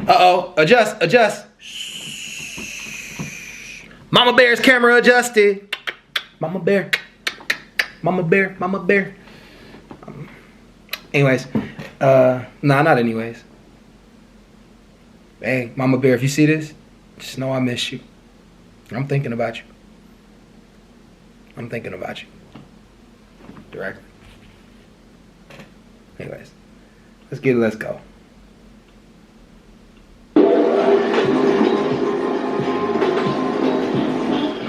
Uh-oh. Adjust. Mama Bear's camera adjusted. Mama Bear. Anyways. Nah, not anyways. Hey, Mama Bear, if you see this, just know I miss you. I'm thinking about you. Directly. Anyways. Let's go.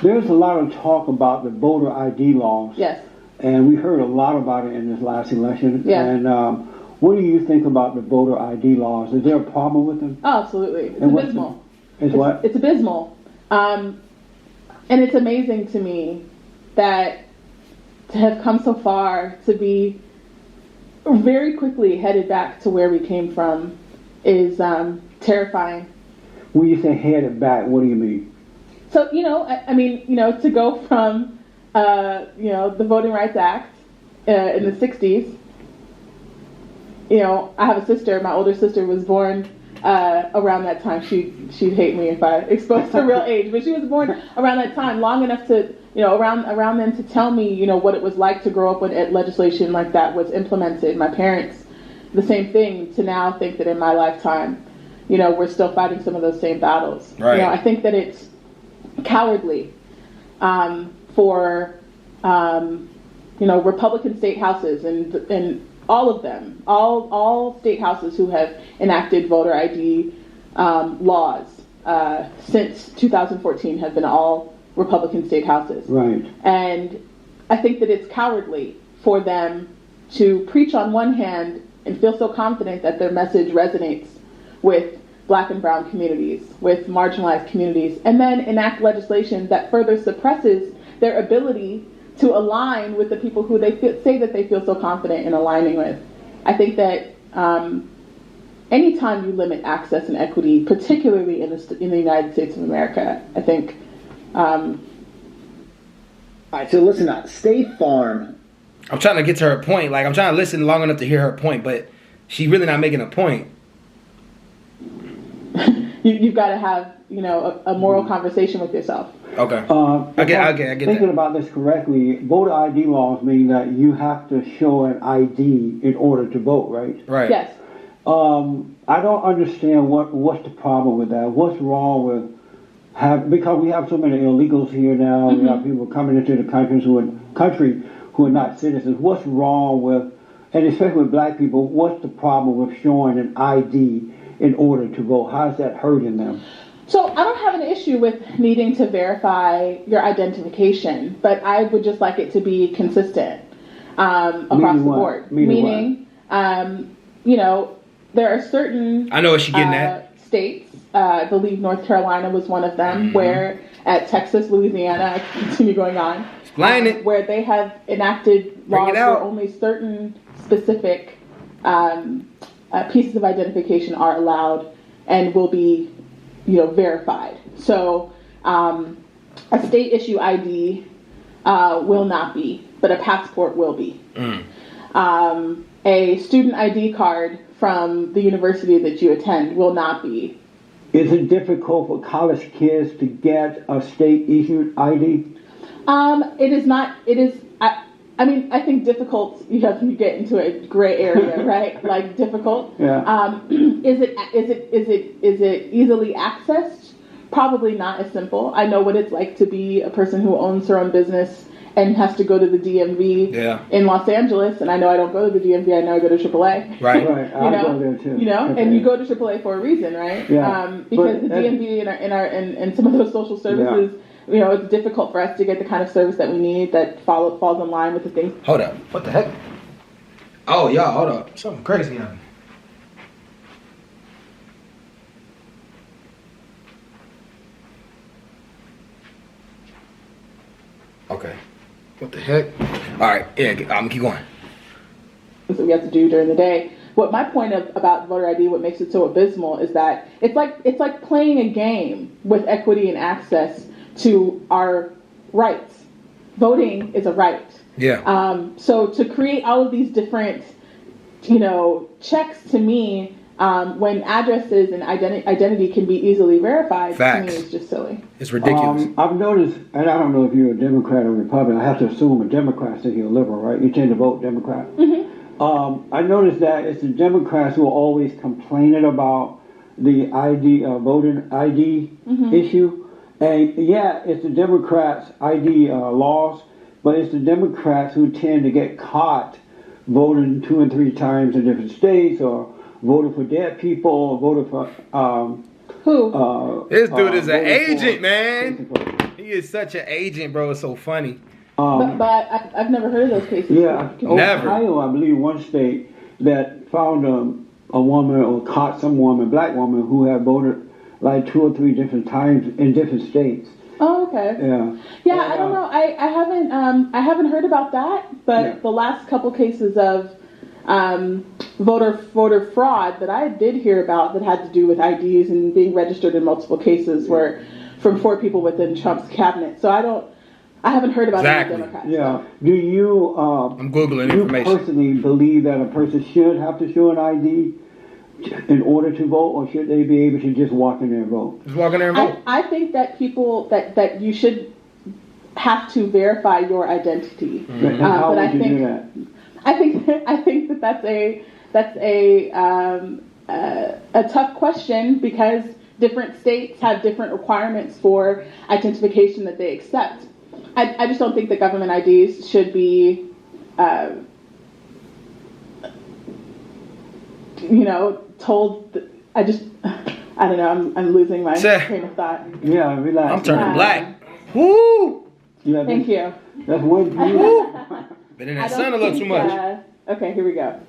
There's a lot of talk about the voter ID laws. Yes. And we heard a lot about it in this last election. Yeah. And what do you think about the voter ID laws? Is there a problem with them? Oh, absolutely. It's abysmal. It's abysmal. And it's amazing to me that to have come so far, to be very quickly headed back to where we came from is terrifying. When you say headed back, what do you mean? So, I mean, to go from, the Voting Rights Act in the 60s, I have a sister, my older sister was born around that time. She'd hate me if I exposed her real age, but she was born around that time, long enough to, around then to tell me, what it was like to grow up when legislation like that was implemented. My parents, the same thing, to now think that in my lifetime, we're still fighting some of those same battles. Right. I think that it's cowardly for Republican state houses and all of them, all state houses who have enacted voter ID laws since 2014 have been all Republican state houses. Right. And I think that it's cowardly for them to preach on one hand and feel so confident that their message resonates with Black and brown communities, with marginalized communities, and then enact legislation that further suppresses their ability to align with the people who they say that they feel so confident in aligning with. I think that anytime you limit access and equity, particularly in the United States of America, I think... All right, so listen up. State Farm. I'm trying to get to her point. Like, I'm trying to listen long enough to hear her point, but she's really not making a point. You've got to have, a moral conversation with yourself. Okay. I get Thinking that. about this correctly, voter ID laws mean that you have to show an ID in order to vote, right? Right. Yes. I don't understand what's the problem with that. What's wrong with because we have so many illegals here now. Mm-hmm. We have people coming into the country who are not citizens. What's wrong with, and especially with Black people, what's the problem with showing an ID in order to vote? How is that hurting them? So I don't have an issue with needing to verify your identification, but I would just like it to be consistent across the board. Meaning, there are certain I know what she's getting at. States, I believe North Carolina was one of them, where at Texas, Louisiana, I continue going on, Explain it. where they have enacted laws where only certain specific pieces of identification are allowed and will be verified. So a state issue ID will not be, but a passport will be. A student ID card from the university that you attend will not be. Is it difficult for college kids to get a state issued ID? It is not. It is. I think difficult. You get into a gray area, right? Like difficult. Yeah. Is it easily accessed? Probably not as simple. I know what it's like to be a person who owns her own business and has to go to the DMV in Los Angeles, and I know I don't go to the DMV. I know I go to AAA. Right. Right. I go there too. Okay. And you go to AAA for a reason, right? Yeah. Because the DMV and some of those social services. Yeah. It's difficult for us to get the kind of service that we need that falls in line with the things. Hold up. What the heck? Oh, y'all, hold up. Something crazy happened. Okay. What the heck? All right. Yeah, I'm going to keep going. That we have to do during the day. What my point about voter ID, what makes it so abysmal, is that it's like playing a game with equity and access to our rights. Voting is a right. Yeah. So to create all of these different, checks, to me, when addresses and identity can be easily verified. Facts. To me, is just silly. It's ridiculous. I've noticed, and I don't know if you're a Democrat or Republican. I have to assume a Democrat since you're a liberal, right? You tend to vote Democrat. I noticed that it's the Democrats who are always complaining about the ID, voting ID issue. And yeah, it's the Democrats' ID laws, but it's the Democrats who tend to get caught voting 2 and 3 times in different states, or voting for dead people, or voting for Who? This dude is an agent, man. He is such an agent, bro. It's so funny. But I've never heard of those cases. Yeah, Never. Ohio, I believe, one state that found a woman, or caught some woman, black woman, who had voted like 2 or 3 different times in different states. Oh, okay. Yeah. I don't know. I haven't heard about that. But the last couple cases of voter fraud that I did hear about that had to do with IDs and being registered in multiple cases were from 4 people within Trump's cabinet. So I haven't heard about any Democrats. Yeah. Do you? I'm Googling you information. personally believe that a person should have to show an ID in order to vote, or should they be able to just walk in there and vote? Just walk in there and vote. I think that people that you should have to verify your identity. And how would you do that? I think that's a tough question, because different states have different requirements for identification that they accept. I just don't think that government IDs should be, told. I don't know. I'm losing my train of thought. Yeah, relax. I'm turning black. Woo! Yeah, Thank you. That's one view. Been in that sun a little too much. Okay, here we go.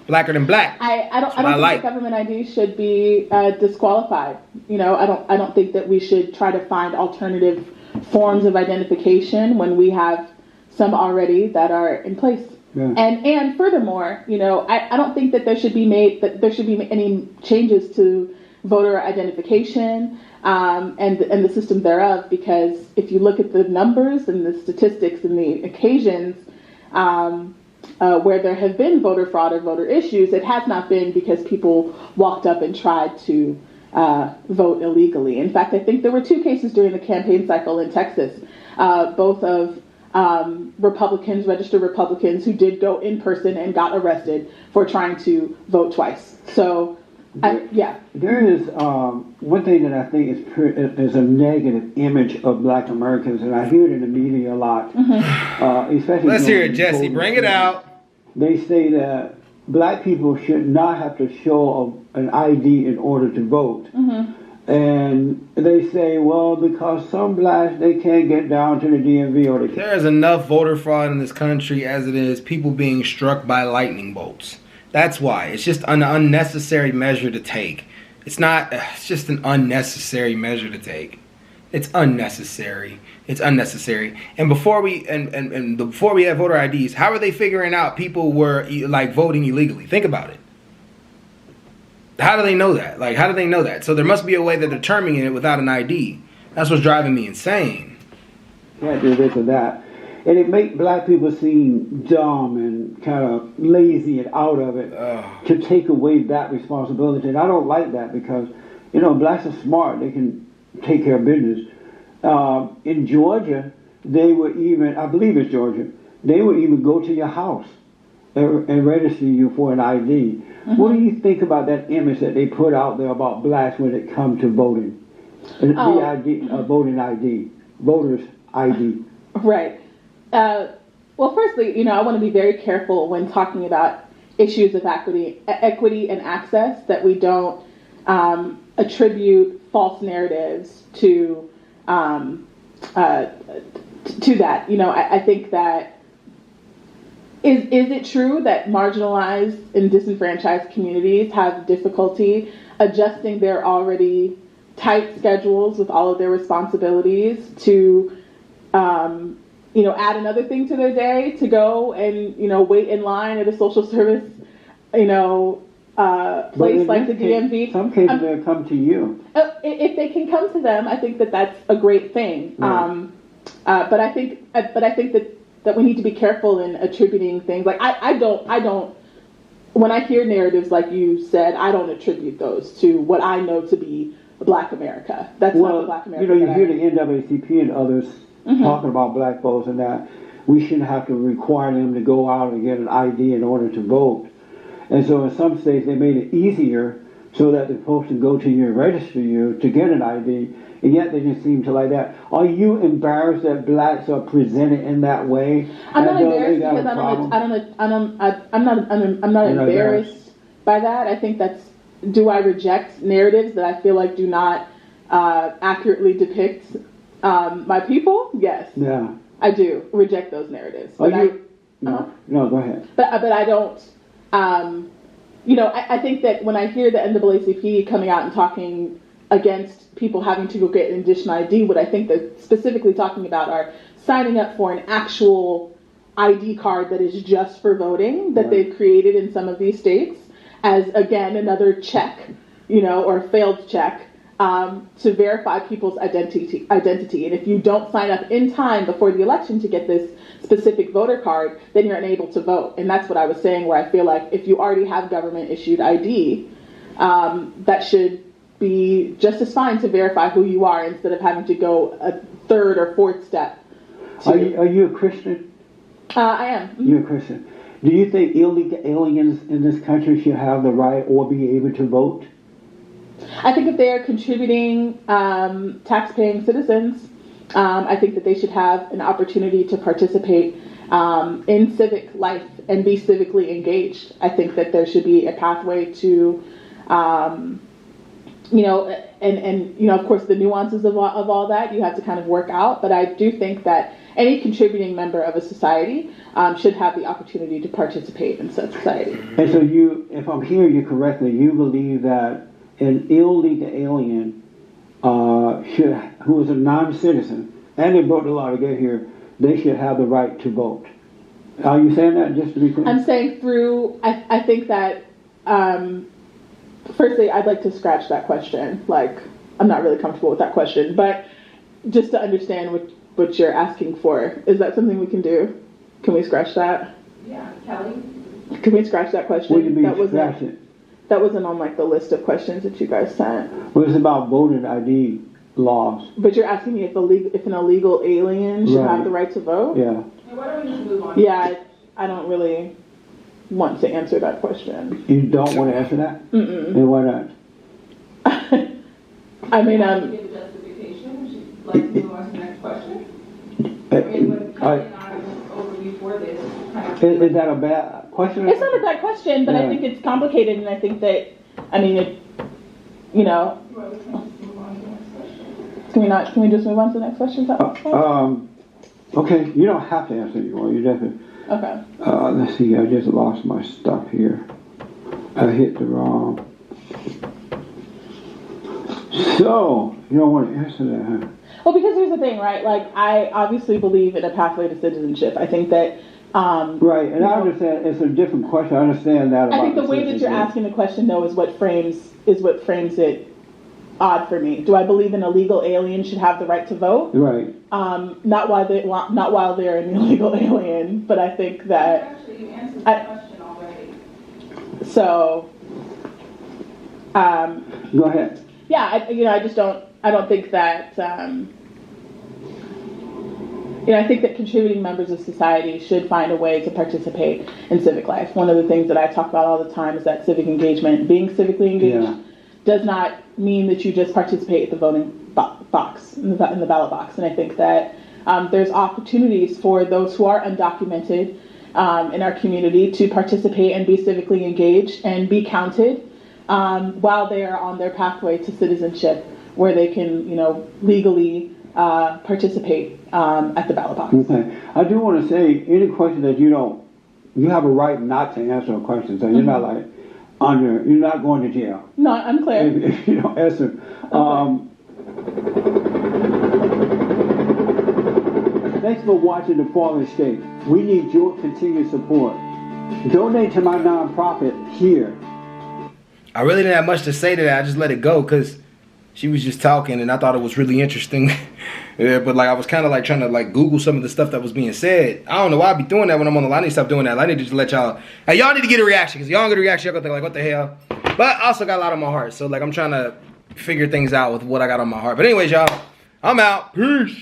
Blacker than black. I don't think that government ID should be disqualified. I don't think that we should try to find alternative forms of identification when we have some already that are in place. Yeah. And furthermore, I don't think that there should be any changes to voter identification and the system thereof, because if you look at the numbers and the statistics and the occasions where there have been voter fraud or voter issues, it has not been because people walked up and tried to vote illegally. In fact, I think there were 2 cases during the campaign cycle in Texas, both of registered Republicans who did go in person and got arrested for trying to vote twice. So, There is one thing that I think is a negative image of Black Americans, and I hear it in the media a lot. Especially. Let's hear it, Jesse. Bring it out. They say that Black people should not have to show an ID in order to vote. And they say, well, because some Blacks, they can't get down to the DMV, or they can't. There is enough voter fraud in this country as it is people being struck by lightning bolts. That's why. It's just an unnecessary measure to take. It's just an unnecessary measure to take. It's unnecessary. It's unnecessary. And before we had voter IDs, how are they figuring out people were like voting illegally? Think about it. How do they know that? How do they know that? So there must be a way they're determining it without an ID. That's what's driving me insane. Can't do this or that. And it makes Black people seem dumb and kind of lazy and out of it to take away that responsibility. And I don't like that, because, Blacks are smart. They can take care of business. In Georgia, they would even, I believe it's Georgia, they would even go to your house and register you for an ID. What do you think about that image that they put out there about Blacks when it comes to voting? Voting ID, voters ID. Right. Well, firstly, I want to be very careful when talking about issues of equity and access, that we don't attribute false narratives to that. I think that is it true that marginalized and disenfranchised communities have difficulty adjusting their already tight schedules with all of their responsibilities to add another thing to their day to go and, wait in line at a social service, place like the DMV. Some cases they'll come to you. If they can come to them, I think that that's a great thing. Right. But I think that we need to be careful in attributing things. Like I don't when I hear narratives like you said, I don't attribute those to what I know to be Black America. That's not the Black America. You hear the NAACP and others talking about Black folks and that we shouldn't have to require them to go out and get an ID in order to vote. And so in some states they made it easier so that the folks can go to you and register you to get an ID, and yet they just seem to like that. Are you embarrassed that Blacks are presented in that way? I'm not embarrassed because I'm not embarrassed by that. I think that's, do I reject narratives that I feel like do not accurately depict my people? Yes. Yeah. I do reject those narratives. But no, go ahead. But I don't. I think that when I hear the NAACP coming out and talking against people having to go get an additional ID, what I think they're specifically talking about are signing up for an actual ID card that is just for voting that they've created in some of these states as, again, another check, or a failed check to verify people's identity. And if you don't sign up in time before the election to get this specific voter card, then you're unable to vote. And that's what I was saying, where I feel like if you already have government issued ID, that should be just as fine to verify who you are instead of having to go a third or fourth step. Are you a Christian? I am. Mm-hmm. You're a Christian. Do you think illegal aliens in this country should have the right or be able to vote? I think if they are contributing tax-paying citizens, I think that they should have an opportunity to participate in civic life and be civically engaged. I think that there should be a pathway to, of course, the nuances of all that you have to kind of work out. But I do think that any contributing member of a society should have the opportunity to participate in such society. And so if I'm hearing you correctly, you believe that an illegal alien who is a non-citizen, and they broke the law to get here, they should have the right to vote. Are you saying that, just to be clear? I'm saying I think that, firstly, I'd like to scratch that question. Like, I'm not really comfortable with that question, but just to understand what you're asking for, is that something we can do? Can we scratch that? Yeah, Kelly? Can we scratch that question? What do you mean scratch it? That wasn't on the list of questions that you guys sent. Well, it's about voting ID laws. But you're asking me if an illegal alien should have the right to vote? Yeah. Why don't we just move on? Yeah, I don't really want to answer that question. You don't want to answer that? Mm-mm. And why not? I mean, give a justification. Would you like to move on to the next question? When Kelly and I went over before this, is that a bad question? It's not a bad question, but I think it's complicated, and I think that, Can we just move on to the next question? Okay, you don't have to answer anymore. You definitely. Okay. Let's see. I just lost my stuff here. I hit the wrong. So you don't want to answer that, huh? Well, because here's the thing, right? Like, I obviously believe in a pathway to citizenship. I think that. Right, and I understand it's a different question. I understand that. I think the way that you're asking the question, though, is what frames it odd for me. Do I believe an illegal alien should have the right to vote? Right. Not while they're an illegal alien, but I think that. Actually, you answered the question already. So. Go ahead. Yeah, I don't think that. I think that contributing members of society should find a way to participate in civic life. One of the things that I talk about all the time is that civic engagement, being civically engaged, does not mean that you just participate at the voting box, in the ballot box. And I think that there's opportunities for those who are undocumented in our community to participate and be civically engaged and be counted while they are on their pathway to citizenship, where they can, legally participate at the ballot box. Okay. I do want to say, any question that you have a right not to answer a question. So you're not like you're not going to jail. No, I'm clear. If you don't answer. Thanks for watching The Fallen State. We need your continued support. Donate to my nonprofit here. I really didn't have much to say to that. I just let it go because she was just talking, and I thought it was really interesting Yeah, but like I was kind of like trying to like Google some of the stuff that was being said. I don't know why I be doing that when I'm on the line. I need to stop doing that. I need to just let y'all. Hey, y'all need to get a reaction because y'all don't get a reaction. Y'all gonna think like, what the hell? But I also got a lot on my heart, so like I'm trying to figure things out with what I got on my heart. But anyways, y'all, I'm out. Peace.